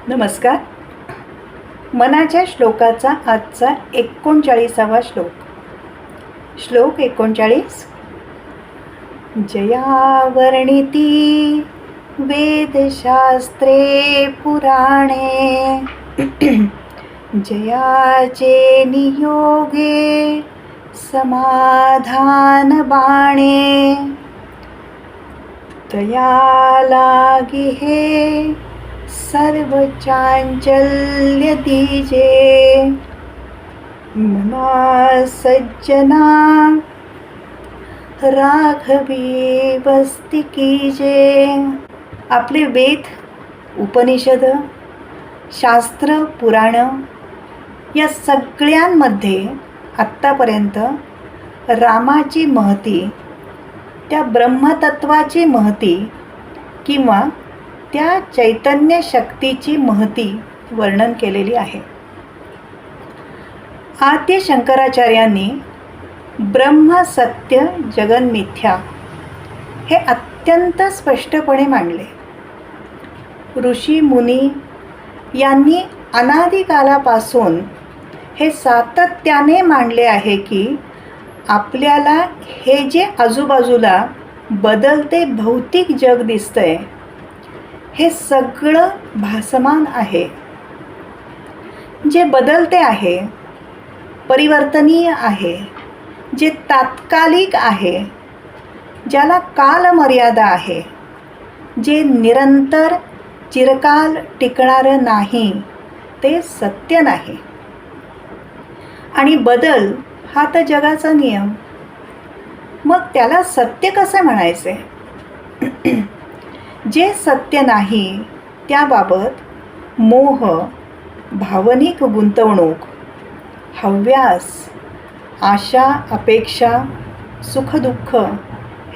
नमस्कार. मनाच्या श्लोकाचा आजचा 39वा श्लोक. श्लोक 39. जया वर्णिती वेदशास्त्रे पुराणे जयाचे नियोगे समाधान बाणे तया लागी हे सर्व चांचल्य दीजे मना सज्जना राघवी वस्ती कीजे. आपले वेद, उपनिषद, शास्त्र, पुराण या सगळ्यांमध्ये आत्तापर्यंत रामाची महती, त्या ब्रह्मतत्वाची महती किंवा त्या चैतन्य शक्तीची महती वर्णन केलेली आहे. आद्य शंकराचार्यांनी ब्रह्म सत्य जगन मिथ्या हे अत्यंत स्पष्टपणे मांडले. ऋषी मुनी यांनी अनादिकालापासून हे सातत्याने मांडले आहे की आपल्याला हे जे आजूबाजूला बदलते भौतिक जग दिसतंय हे सगळं भासमान आहे, जे बदलते आहे, परिवर्तनीय आहे, जे तात्कालिक आहे, ज्याला कालमर्यादा आहे, जे निरंतर चिरकाल टिकणारं नाही, ते सत्य नाही. आणि बदल हा तर जगाचा नियम. मग त्याला सत्य कसं म्हणायचे? जे सत्य नाही त्याबाबत मोह, भावनिक गुंतवणूक, हव्यास, आशा, अपेक्षा, सुखदुःख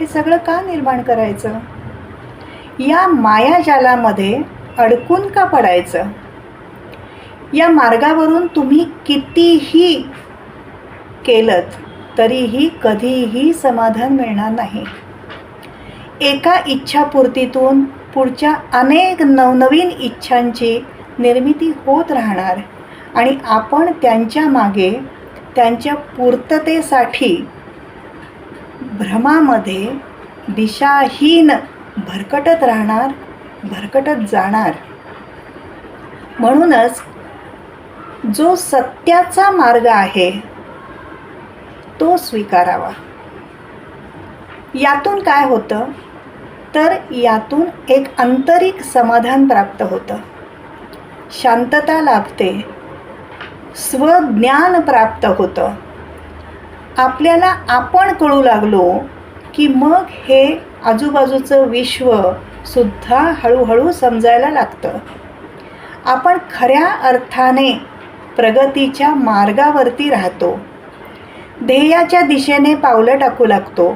हे सगळं का निर्माण करायचं? या मायाजालामध्ये अडकून का पडायचं? या मार्गावरून तुम्ही कितीही केलंत तरीही कधीही समाधान मिळणार नाही. एका इच्छापूर्तीतून पुढच्या अनेक नवनवीन इच्छांची निर्मिती होत राहणार आणि आपण त्यांच्या मागे, त्यांच्या पूर्ततेसाठी भ्रमामध्ये दिशाहीन भरकटत राहणार, भरकटत जाणार. म्हणूनच जो सत्याचा मार्ग आहे तो स्वीकारावा. यातून काय होतं तर यातून एक आंतरिक समाधान प्राप्त होतं, शांतता लाभते, स्वज्ञान प्राप्त होतं. आपल्याला आपण कळू लागलो की मग हे आजूबाजूचं विश्व सुद्धा हळूहळू समजायला लागतं. आपण खऱ्या अर्थाने प्रगतीच्या मार्गावरती राहतो, ध्येयाच्या दिशेने पावलं टाकू लागतो.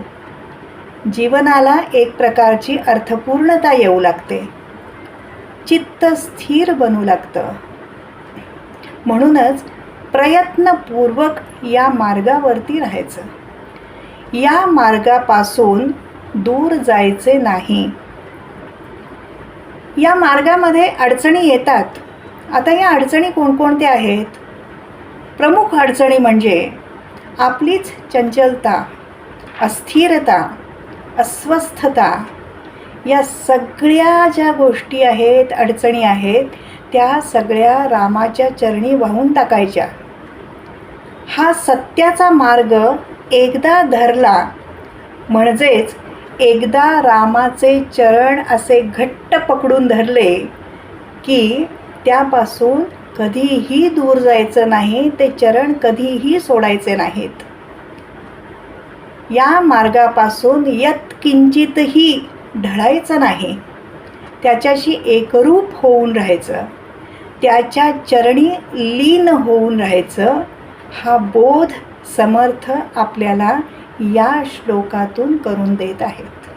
जीवनाला एक प्रकारची अर्थपूर्णता येऊ लागते, चित्त स्थिर बनू लागतं. म्हणूनच प्रयत्नपूर्वक या मार्गावरती राहायचं. या मार्गापासून दूर जायचे नाही. या मार्गामध्ये अडचणी येतात. आता या अडचणी कोणकोणत्या आहेत? प्रमुख अडचणी म्हणजे आपलीच चंचलता, अस्थिरता, अस्वस्थता. या सगळ्या ज्या गोष्टी आहेत, अडचणी आहेत, त्या सगळ्या रामाच्या चरणी वाहून टाकायच्या. हा सत्याचा मार्ग एकदा धरला म्हणजेच एकदा रामाचे चरण असे घट्ट पकडून धरले की त्यापासून कधीही दूर जायचं नाही, ते चरण कधीही सोडायचे नाहीत. या मार्गापासून यत्किंचितही ढळायचं नाही, त्याच्याशी एकरूप होऊन राहायचं, त्याच्या चरणी लीन होऊन राहायचं. हा बोध समर्थ आपल्याला या श्लोकातून करून देत आहेत.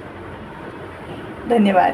धन्यवाद.